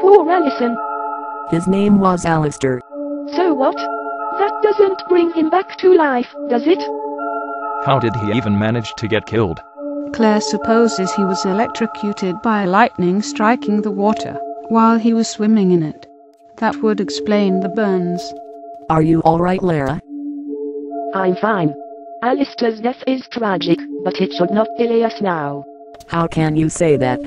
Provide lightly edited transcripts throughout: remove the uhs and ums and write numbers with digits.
Poor Allison. His name was Alistair. So what? That doesn't bring him back to life, does it? How did he even manage to get killed? Claire supposes he was electrocuted by lightning striking the water while he was swimming in it. That would explain the burns. Are you alright, Lara? I'm fine. Alistair's death is tragic, but it should not delay us now. How can you say that?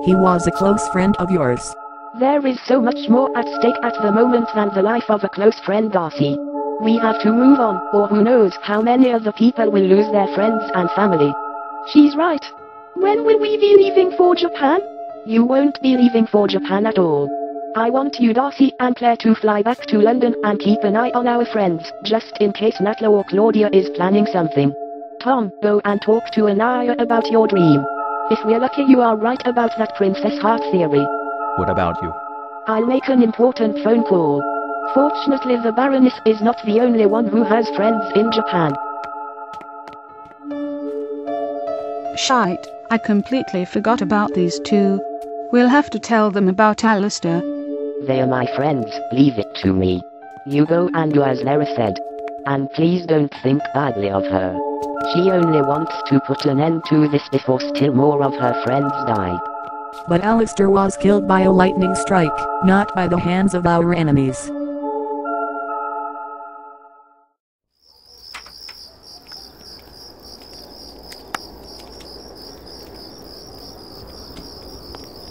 He was a close friend of yours. There is so much more at stake at the moment than the life of a close friend, Darcy. We have to move on, or who knows how many other people will lose their friends and family. She's right. When will we be leaving for Japan? You won't be leaving for Japan at all. I want you, Darcy and Claire, to fly back to London and keep an eye on our friends, just in case Natla or Claudia is planning something. Tom, go and talk to Anaya about your dream. If we're lucky, you are right about that Princess Heart theory. What about you? I'll make an important phone call. Fortunately, the Baroness is not the only one who has friends in Japan. Shite, I completely forgot about these two. We'll have to tell them about Alistair. They are my friends, leave it to me. You go and do as Lara said. And please don't think badly of her. She only wants to put an end to this before still more of her friends die. But Alistair was killed by a lightning strike, not by the hands of our enemies.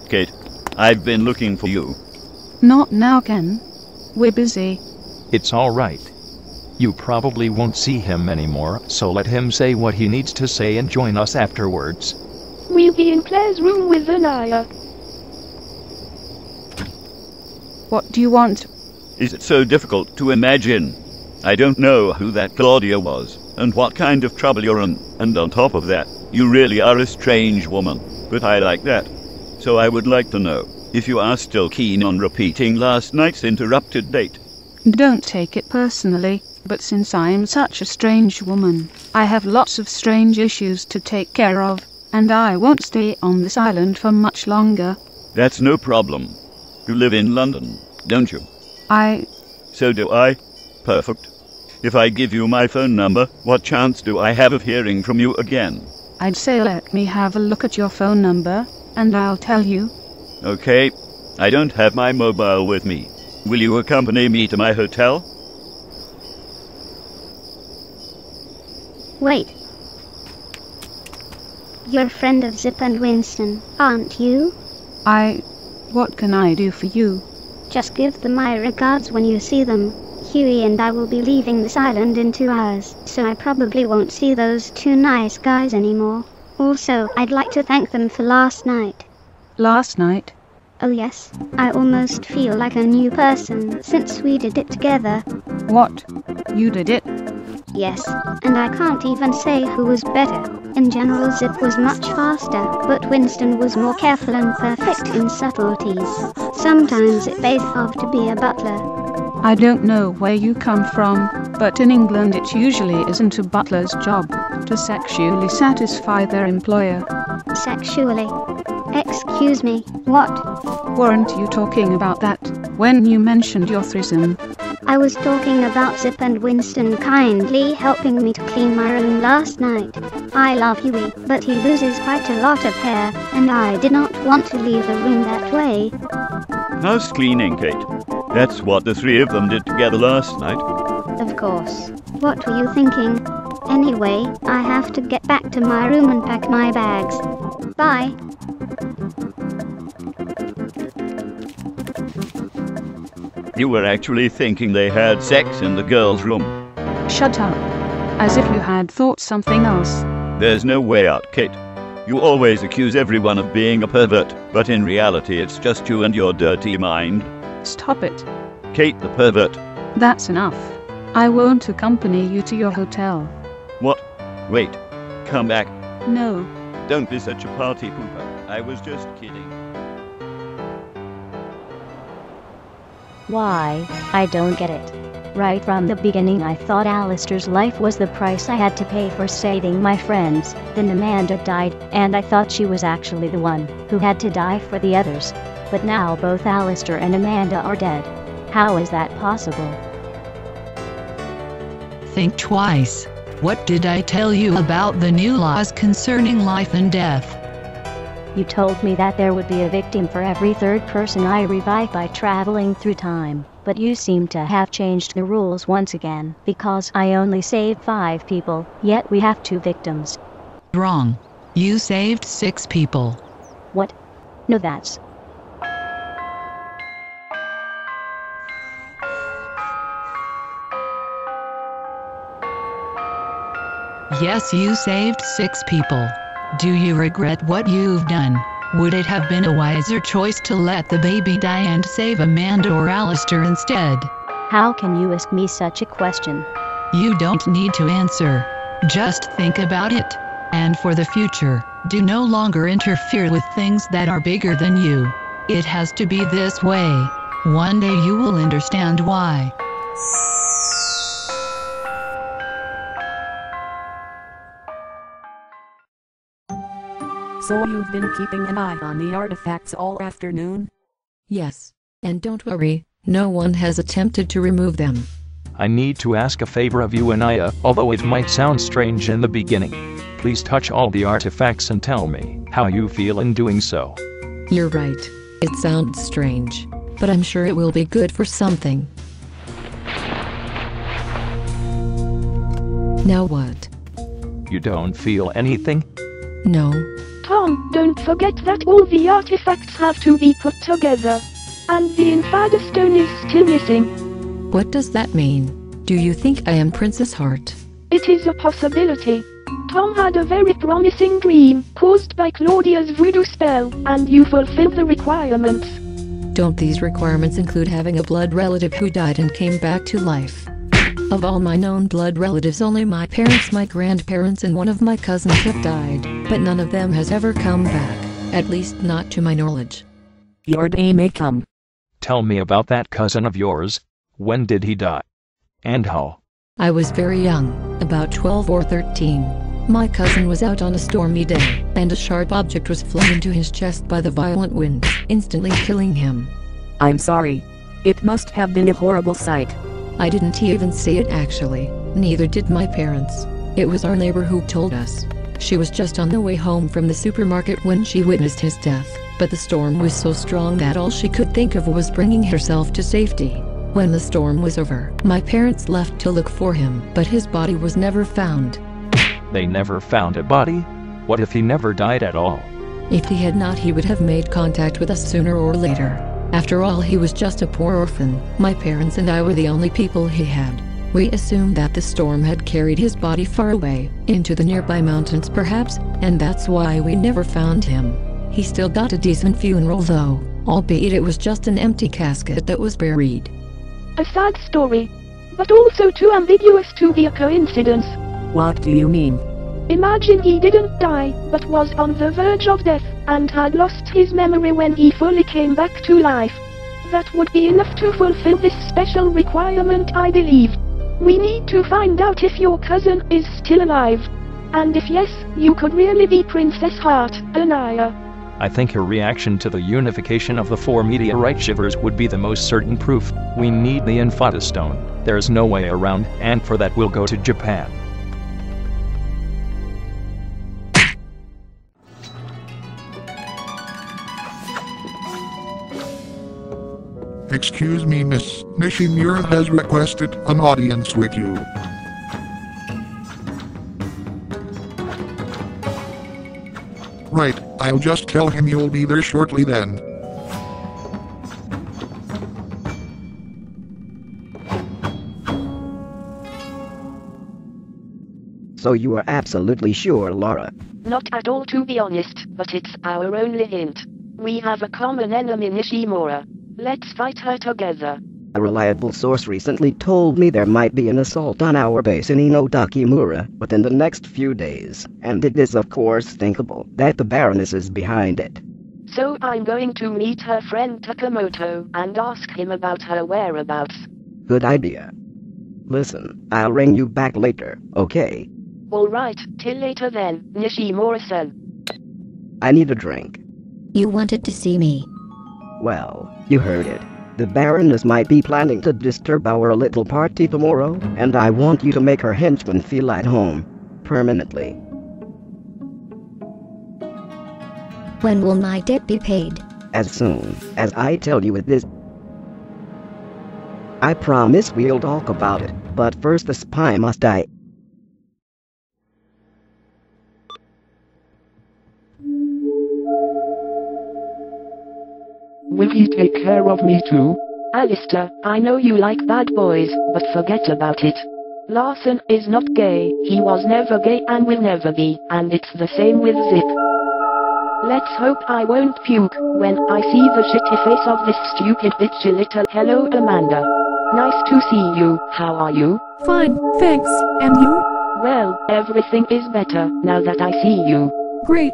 Kate, I've been looking for you. Not now, Ken. We're busy. It's alright. You probably won't see him anymore, so let him say what he needs to say and join us afterwards. We'll be in Claire's room with Anaya. What do you want? Is it so difficult to imagine? I don't know who that Claudia was, and what kind of trouble you're in, and on top of that, you really are a strange woman, but I like that. So I would like to know if you are still keen on repeating last night's interrupted date. Don't take it personally, but since I'm such a strange woman, I have lots of strange issues to take care of, and I won't stay on this island for much longer. That's no problem. You live in London, don't you? So do I. Perfect. If I give you my phone number, what chance do I have of hearing from you again? I'd say let me have a look at your phone number, and I'll tell you. Okay. I don't have my mobile with me. Will you accompany me to my hotel? Wait. You're a friend of Zip and Winston, aren't you? What can I do for you? Just give them my regards when you see them. Huey and I will be leaving this island in 2 hours, so I probably won't see those two nice guys anymore. Also, I'd like to thank them for last night. Last night? Oh yes, I almost feel like a new person since we did it together. What? You did it? Yes, and I can't even say who was better. In general, Zip was much faster, but Winston was more careful and perfect in subtleties. Sometimes it pays off to be a butler. I don't know where you come from, but in England it usually isn't a butler's job to sexually satisfy their employer. Sexually? Excuse me, what? Weren't you talking about that when you mentioned your threesome? I was talking about Zip and Winston kindly helping me to clean my room last night. I love Huey, but he loses quite a lot of hair, and I did not want to leave the room that way. House cleaning, Kate. That's what the three of them did together last night. Of course. What were you thinking? Anyway, I have to get back to my room and pack my bags. Bye. You were actually thinking they had sex in the girls' room. Shut up. As if you had thought something else. There's no way out, Kate. You always accuse everyone of being a pervert, but in reality it's just you and your dirty mind. Stop it. Kate the pervert. That's enough. I won't accompany you to your hotel. What? Wait. Come back. No. Don't be such a party pooper. I was just kidding. Why? I don't get it. Right from the beginning I thought Alistair's life was the price I had to pay for saving my friends. Then Amanda died, and I thought she was actually the one who had to die for the others. But now both Alistair and Amanda are dead. How is that possible? Think twice. What did I tell you about the new laws concerning life and death? You told me that there would be a victim for every third person I revive by traveling through time, but you seem to have changed the rules once again, because I only saved 5 people, yet we have 2 victims. Wrong. You saved 6 people. What? No, that's... Yes, you saved 6 people. Do you regret what you've done? Would it have been a wiser choice to let the baby die and save Amanda or Alistair instead? How can you ask me such a question? You don't need to answer. Just think about it. And for the future, do no longer interfere with things that are bigger than you. It has to be this way. One day you will understand why. So you've been keeping an eye on the artifacts all afternoon? Yes. And don't worry, no one has attempted to remove them. I need to ask a favor of you, Anaya, although it might sound strange in the beginning. Please touch all the artifacts and tell me how you feel in doing so. You're right. It sounds strange, but I'm sure it will be good for something. Now what? You don't feel anything? No. Tom, don't forget that all the artifacts have to be put together. And the Inferno Stone is still missing. What does that mean? Do you think I am Princess Heart? It is a possibility. Tom had a very promising dream, caused by Claudia's voodoo spell, and you fulfilled the requirements. Don't these requirements include having a blood relative who died and came back to life? Of all my known blood relatives, only my parents, my grandparents, and one of my cousins have died, but none of them has ever come back, at least not to my knowledge. Your day may come. Tell me about that cousin of yours. When did he die? And how? I was very young, about 12 or 13. My cousin was out on a stormy day, and a sharp object was flung into his chest by the violent wind, instantly killing him. I'm sorry. It must have been a horrible sight. I didn't even see it actually, neither did my parents. It was our neighbor who told us. She was just on the way home from the supermarket when she witnessed his death, but the storm was so strong that all she could think of was bringing herself to safety. When the storm was over, my parents left to look for him, but his body was never found. They never found a body? What if he never died at all? If he had not, he would have made contact with us sooner or later. After all, he was just a poor orphan. My parents and I were the only people he had. We assumed that the storm had carried his body far away, into the nearby mountains perhaps, and that's why we never found him. He still got a decent funeral though, albeit it was just an empty casket that was buried. A sad story, but also too ambiguous to be a coincidence. What do you mean? Imagine he didn't die, but was on the verge of death, and had lost his memory when he fully came back to life. That would be enough to fulfill this special requirement, I believe. We need to find out if your cousin is still alive. And if yes, you could really be Princess Heart, Anaya. I think your reaction to the unification of the 4 meteorite shivers would be the most certain proof. We need the Inferno Stone. There's no way around, and for that we'll go to Japan. Excuse me, Miss Nishimura has requested an audience with you. Right, I'll just tell him you'll be there shortly then. So you are absolutely sure, Laura? Not at all, to be honest, but it's our only hint. We have a common enemy, Nishimura. Let's fight her together. A reliable source recently told me there might be an assault on our base in Inodakimura within the next few days, and it is of course thinkable that the Baroness is behind it. So I'm going to meet her friend Takamoto and ask him about her whereabouts. Good idea. Listen, I'll ring you back later, okay? Alright, till later then, Nishimura-san. I need a drink. You wanted to see me. Well, you heard it. The Baroness might be planning to disturb our little party tomorrow, and I want you to make her henchman feel at home. Permanently. When will my debt be paid? As soon as I tell you it is. I promise we'll talk about it, but first the spy must die. Will he take care of me too? Alistair, I know you like bad boys, but forget about it. Larson is not gay, he was never gay and will never be, and it's the same with Zip. Let's hope I won't puke when I see the shitty face of this stupid bitchy little. Hello Amanda. Nice to see you, how are you? Fine, thanks. And you? Well, everything is better now that I see you. Great.